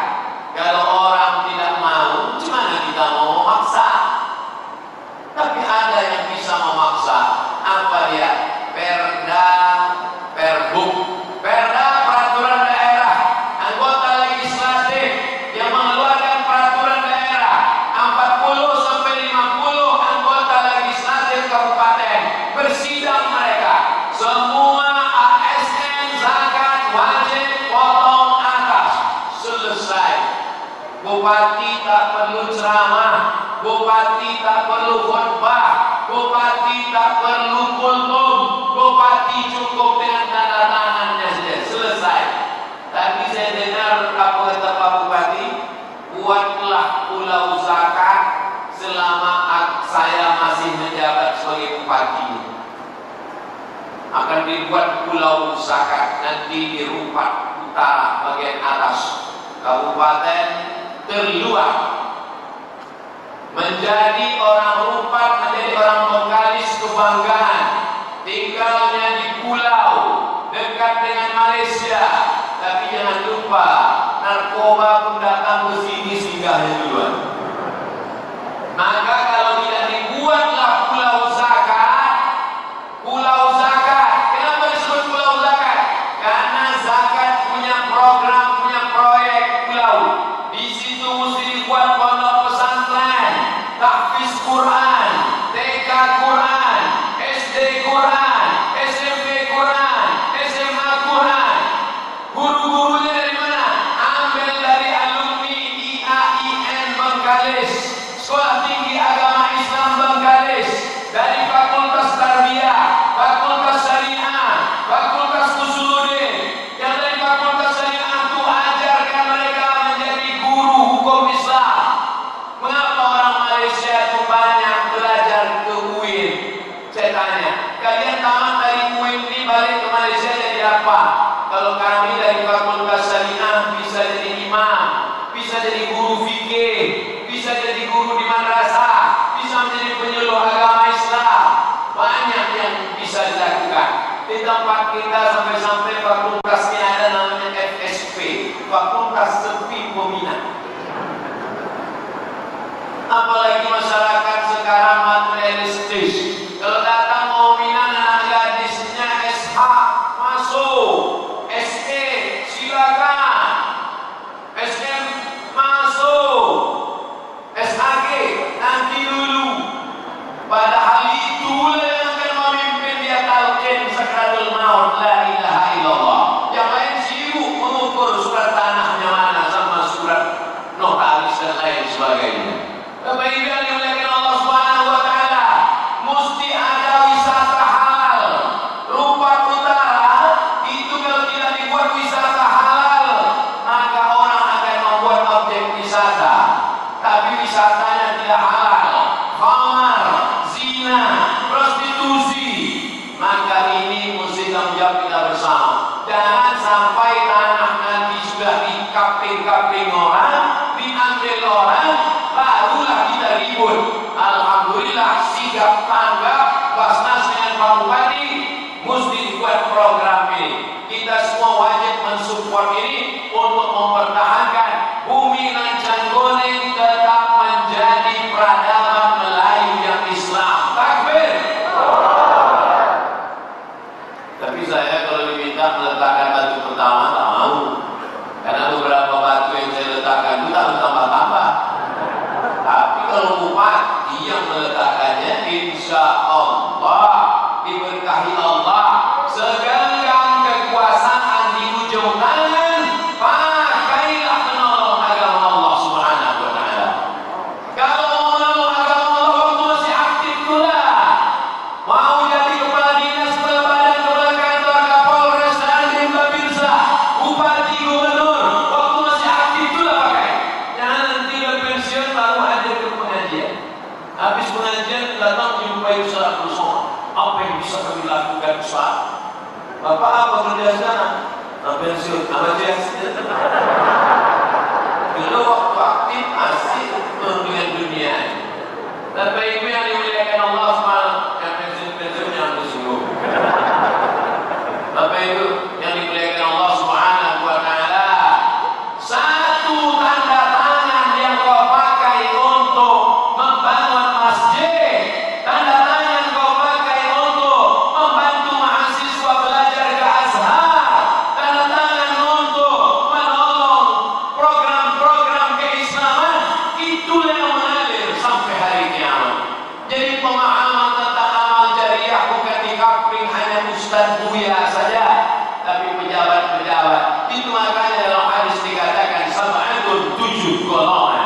[SPEAKER 1] Kalau orang tidak mau, gimana kita mau memaksa? Tapi ada yang bisa memaksa. Apa dia? Perda, Perbuk. Perda, peraturan daerah. Anggota legislatif yang mengeluarkan peraturan daerah. 40 sampai 50 anggota legislatif kabupaten bersidang mereka. bupati tak perlu ceramah, bupati tak perlu khutbah, bupati tak perlu kultum, bupati cukup dengan tanda tangannya saja, selesai. Tapi saya dengar apa kata Pak Bupati, buatlah pulau zakat selama saya masih menjabat sebagai bupati. Akan dibuat pulau zakat nanti di Rupat Utara bagian atas Kabupaten terluar, menjadi orang Rupat, menjadi orang Bengkalis kebanggaan, tinggalnya di pulau dekat dengan Malaysia. Tapi jangan lupa, narkoba pun datang ke sini singgahnya duluan. Maka kalau tidak dibuatlah pulau zakat, kenapa disebut pulau zakat? Karena zakat punya program, punya proyek pulau. Di situ mesti dibuat pondok pesantren, tahfiz Quran, TK Quran, SD Quran, SMP Quran, SMA Quran. Guru-gurunya dari mana? Ambil dari alumni IAIN Bengkalis, Sekolah Tinggi Agama Islam Bengkalis, dari Fakultas Tarbiyah, Fakultas Syariah, Fakultas Usuluddin. Yang dari Fakultas Syariah itu ajarkan mereka menjadi guru hukum Islam. Mengapa orang Malaysia itu banyak belajar ke UIN? Saya tanya, kalian tamat dari UIN ini balik ke Malaysia jadi apa? Kalau kami dari Fakultas Syariah bisa jadi imam, bisa jadi guru fikih, bisa jadi guru di madrasah, bisa menjadi penyuluh agama Islam. Banyak yang bisa dilakukan. Di tempat kita sampai-sampai fakultasnya ada namanya FSP, Fakultas Sepi Peminat. Apalagi masyarakat sekarang materialistis. Kalau datang mau minat anak gadisnya SH masuk, SE silakan, SM masuk, SAG nanti dulu. Padahal itulah yang akan memimpin dia talqin sakratul maut, la ilaha illallah. Yang lain sibuk mengukur surat tanahnya mana sama surat notaris dan lain sebagainya. Bapak Ibu yang dimuliakan Allah Subhanahu wa taala, mesti ada wisata halal. Rupat Utara itu kalau tidak dibuat wisata halal, maka orang akan membuat objek wisata, tapi wisatanya tidak halal. Khamar, zina, prostitusi. Maka ini mesti tanggung jawab kita bersama. Jangan sampai tanah nanti sudah dikapling-kapling orang, diambil orang, barulah kita ribut. Alhamdulillah sigap tanggap Basnas dengan Pak Bupati mesti dibuat program ini. Kita semua wajib mensupport ini untuk mempertahankan bumi Lancanggone tetap menjadi peradaban Melayu yang Islam. Takbir. Tapi saya kalau diminta meletakkan batu pertama tak mau, karena beberapa batu yang saya letakkan itu tak tambah-tambah. Tapi kalau bupati yang meletakkannya, insya Allah diberkahi Allah, segenggam kekuasaan di ujung tangan, pakailah menolong agama Allah Subhanahu wa taala. Kalau mau menolong agama Allah waktu masih aktif pula, mau jadi kepala dinas, kepala badan, kepala kantor, Kapolres, Dandim, Babinsa, bupati, gubernur, waktu masih aktif pula pakai. Jangan nanti udah pensiun baru ada ke pengajian. Habis pengajian datang jumpai Ustaz Abdul. Apa yang bisa kami lakukan Ustaz? Bapak apa kerja sana? Pensiun, apa aja? Dulu waktu aktif asik dengan dunia. Bapak Ibu yang dimuliakan Allah SWT, yang pensiun yang bersungguh. Bapak Ibu yang dimuliakan Allah Subhanahu wa taala, satu tanda tangan yang kau pakai untuk membangun masjid, tanda tangan kau pakai untuk membantu mahasiswa belajar ke Azhar, tanda tangan untuk menolong program-program keislaman, itulah yang mengalir sampai hari kiamat. Jadi pemahaman tentang amal jariah bukan dikapling hanya Ustaz Buya saja, tapi pejabat-pejabat. Itu makanya dalam hadis dikatakan sab'atun, 7 golongan.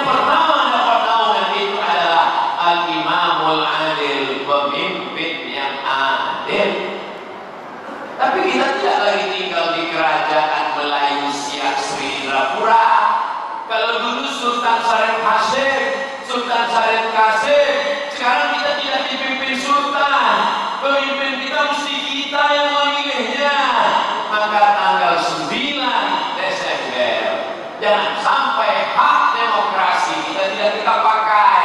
[SPEAKER 1] yang pertama dapat naungan itu adalah al-imamul adil, pemimpin yang adil. Tapi kita tidak lagi tinggal di kerajaan Melayu Siak Sri Indrapura. Kalau dulu Sultan Syarif Hashim, Sultan Syarif Qasim, sekarang kita tidak dipimpin sultan. Pemimpin kita mesti kita yang memilihnya. Maka tanggal 9 Desember jangan sampai hak demokrasi tidak kita pakai.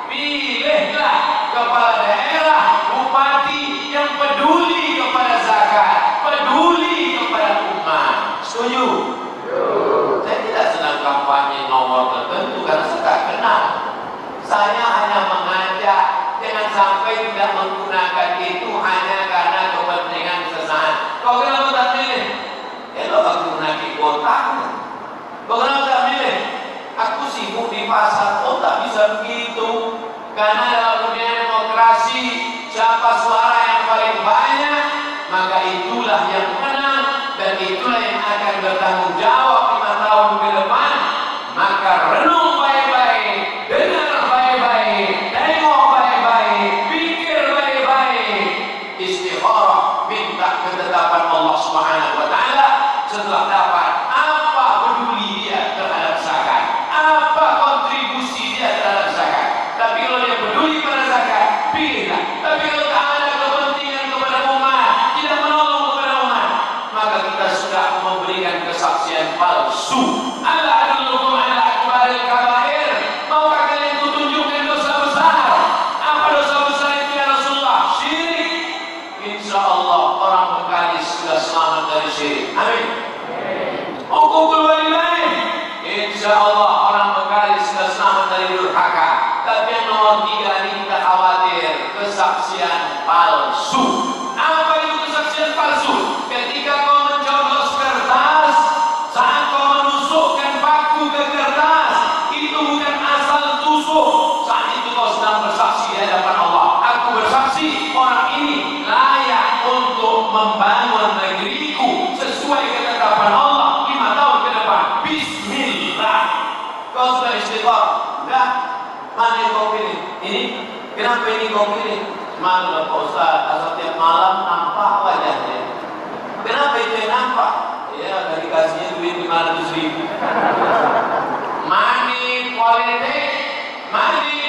[SPEAKER 1] Pilihlah kepala daerah, bupati yang peduli kepada zakat, peduli kepada umat. Setuju? Saya tidak sedang kampanye nomor tertentu karena saya tak kenal. Saya hanya mengajak jangan sampai tidak menggunakan itu hanya karena kepentingan sesaat. Kau kenapa tak pilih? Kalau aku naik kotak. Kau kenapa tak pilih? Aku sibuk di pasar. Oh, tak bisa begitu. Karena dalam dunia demokrasi, siapa suara yang paling banyak, maka itulah yang menang dan itulah yang akan bertanggung jawab 5 tahun ke depan. Maka renung baik-baik, dengar baik-baik, tengok baik-baik, pikir baik-baik, istikharah, minta ketetapan Allah Subhanahu wa taala. Setelah dapat, apa peduli dia terhadap zakat, apa kontribusi dia terhadap zakat. Tapi kalau dia peduli pada zakat, pilihlah. Tapi kalau tak ada kepentingan kepada umat, tidak menolong kepada umat, maka kita sudah memberikan kesaksian palsu. Allah adullukum ala akbaril kabair. Maukah kalian kutunjukkan dosa besar? Apa dosa besar itu ya Rasulullah? Syirik. Insya Allah orang Mekalis sudah selamat dari syirik. Amin. Uququl walidain. Insya Allah orang Mekalis sudah selamat dari durhaka. Tapi yang nomor 3 ini kita khawatir kesaksian palsu. Apa itu kesaksian palsu? Ketika kau mencoblos kertas, saat kau menusukkan paku ke kertas, itu bukan asal tusuk. Saat itu kau sedang bersaksi di hadapan Allah. Aku bersaksi orang ini layak untuk membangun negeriku sesuai ketetapan Allah 5 tahun ke depan. Bismillah. Kau sudah istighfar? Sudah. Mana yang kau pilih? Ini? Kenapa ini kau pilih? Malu Pak Ustaz, asal tiap malam nampak wajahnya. Kenapa itu yang nampak? Ya, dari kasihnya duit 500.000. Money politik, money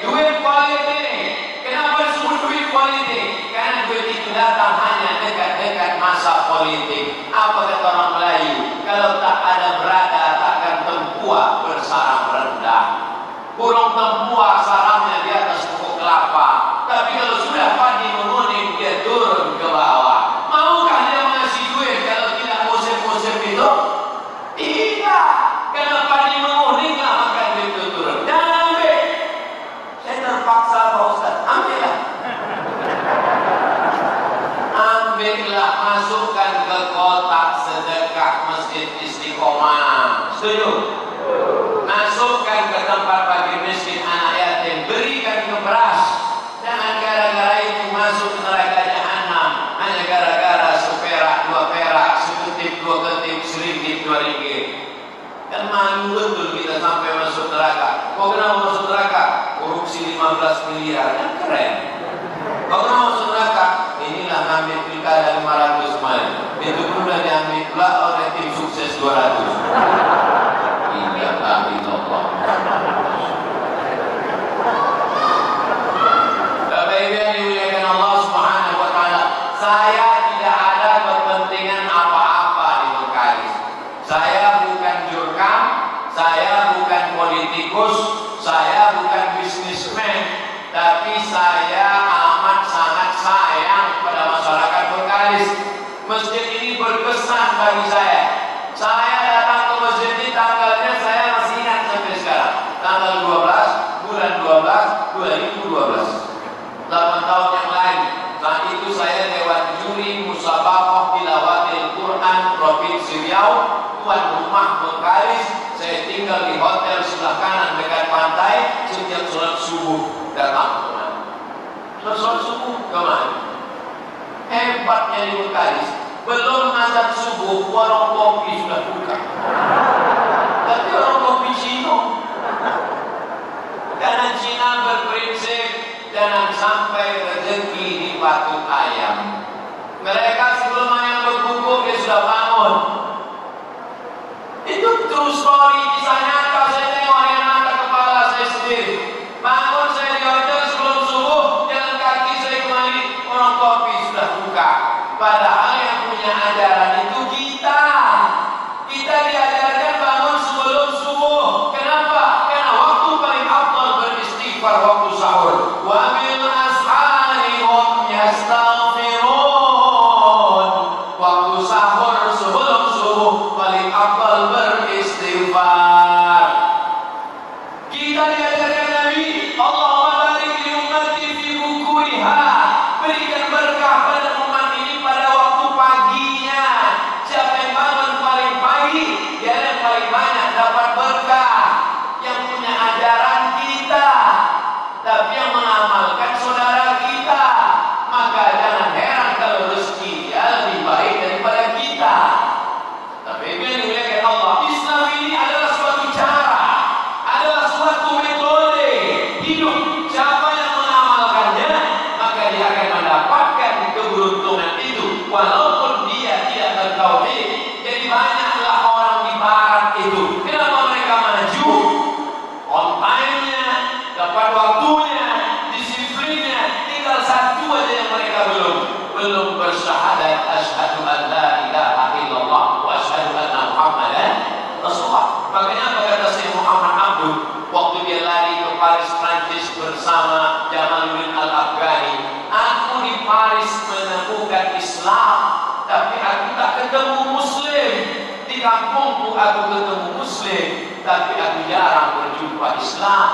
[SPEAKER 1] duit politik. Kenapa disebut duit politik? Karena duit itu datang hanya dekat-dekat masa politik. Apa kata orang Melayu? Kalau tak ada berada, takkan tempuak bersarang rendah. Burung tempuak sarangnya di atas pokok kelapa. Tapi kalau sudah padi menguning, dia turun ke bawah. Maukah dia mengasih duit kalau tidak musim-musim itu? Tidak. Kalau padi menguning, maka duit itu turun. Jangan ambil. Saya terpaksa Pak Ustaz. Ambillah. Ambillah, masukkan ke kotak sedekah Masjid Istiqomah. Setuju? Masukkan ke tempat fakir miskin, anak yatim, berikan ke beras. Jangan gara-gara itu masuk neraka jahanam hanya gara-gara seperak, 2 perak, seketip, 2 ketip, RM1, RM2. Kan malu betul kita sampai masuk neraka. Kau kenapa masuk neraka? Korupsi 15 miliar, kan keren. Kau kenapa masuk neraka? Inilah ngambil pilkada 500 kemarin. Itu pun sudah diambil pula oleh tim sukses 200. Bapak Ibu yang dimuliakan Allah Subhanahu wa taala, saya tidak ada kepentingan apa-apa di Mekalis. Saya bukan jurkam, saya bukan politikus, saya bukan bisnismen, tapi saya amat sangat sayang pada masyarakat Mekalis. Masjid ini berkesan bagi saya. Saya datang ke masjid ini, tanggalnya saya masih ingat sampai sekarang. Tanggal 12 bulan 12 2012. 8 tahun yang lalu. Saat itu saya lewat juri musabaqah tilawatil Quran Provinsi Riau, tuan rumah Mekalis. Saya tinggal di hotel sebelah kanan dekat pantai. Setiap sholat subuh datang kemari. Sholat subuh kemari. Hebatnya di Mekalis, belum azan subuh warung kopi sudah buka. Tapi warung kopi Cino Makanya apa kata Syekh Muhammad Abdul waktu dia lari ke Paris, Prancis bersama Jamaluddin Al-Afghani? Aku di Paris menemukan Islam, tapi aku tak ketemu Muslim. Di kampungku aku ketemu Muslim, tapi aku jarang berjumpa Islam.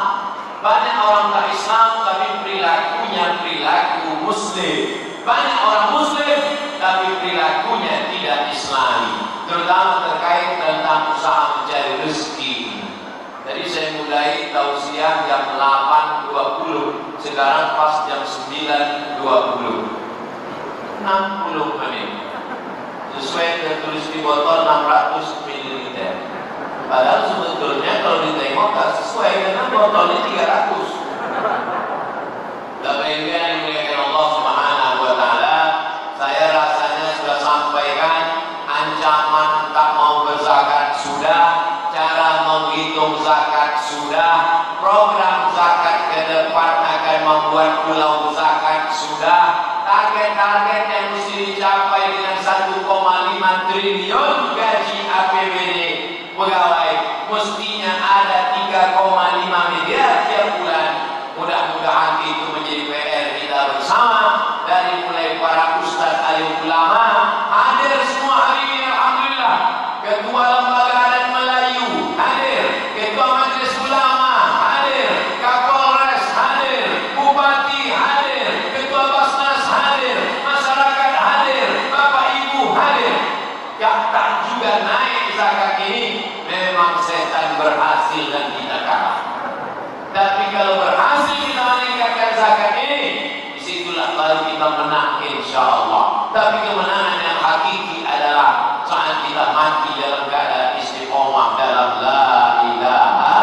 [SPEAKER 1] Banyak orang tak Islam, tapi perilakunya perilaku Muslim. Banyak orang Muslim, tapi perilakunya tidak Islami. Terutama terkait tentang usaha mencari rezeki. Jadi saya mulai tausiah jam 8.20, sekarang pas jam 9.20, 60 menit. Sesuai tertulis di botol 600 ml. Padahal sebetulnya kalau ditengok tak sesuai karena botolnya 300. Bapak Ibu yang dimuliakan Allah Subhanahu wa taala, saya rasanya sudah sampaikan ancaman tak mau berzakat sudah, cara menghitung zakat sudah, program zakat ke depan akan membuat pulau zakat sudah, target-target yang mesti dicapai dengan 1,5 triliun gaji APBD pegawai, mestinya ada 3,5 miliar tiap bulan. Mudah-mudahan itu menjadi PR kita bersama, dari mulai para ustadz alim ulama hadir semua hari ini, alhamdulillah. Ketua Lembaga Adat Melayu hadir, Ketua Majelis Ulama hadir, Kapolres hadir, Bupati hadir, Ketua Basnas hadir, masyarakat hadir, Bapak Ibu hadir. Yang tak juga naik zakat ini, memang setan berhasil dan kita kalah. Tapi kalau berhasil kita meningkatkan zakat ini, disitulah baru kita menang insyaallah. Tapi kemenangan yang hakiki adalah saat kita mati dalam keadaan istiqomah dalam la ilaha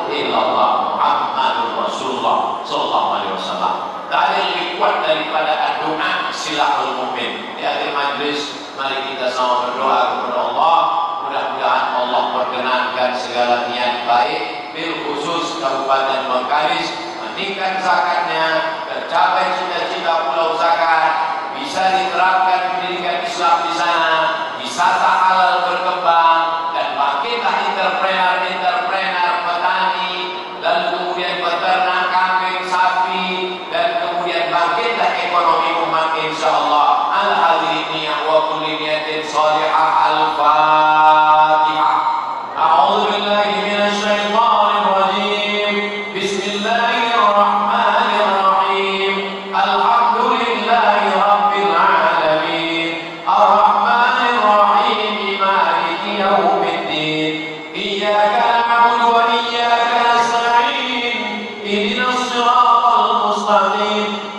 [SPEAKER 1] illallah Muhammadur Rasulullah sallallahu alaihi wasallam. Tak ada yang lebih kuat daripada doa silahul mukmin. Di akhir majlis, mari kita sama berdoa kepada Allah. Mudah-mudahan Allah perkenankan segala niat baik, bil khusus Kabupaten Bengkalis, meningkat zakatnya, tercapai cita-cita pulau zakat, bisa diterapkan pendidikan Islam di sana, wisata halal berkembang, dan bangkitlah entrepreneur petani, lalu kemudian peternak kambing, sapi, dan kemudian bangkitlah ekonomi umat insyaallah. Al-hadirin wa kulli niyatin salihah. Al-Fatihah. A'udzu billahi minasy syaithanir rajim. Bismillahirrahmanirrahim. Alhamdulillahi rabbil alamin. Ar-Rahmanir Rahim. Maliki yaumiddin. Iyyaka na'budu wa iyyaka nasta'in. Ihdinas siratal mustaqim.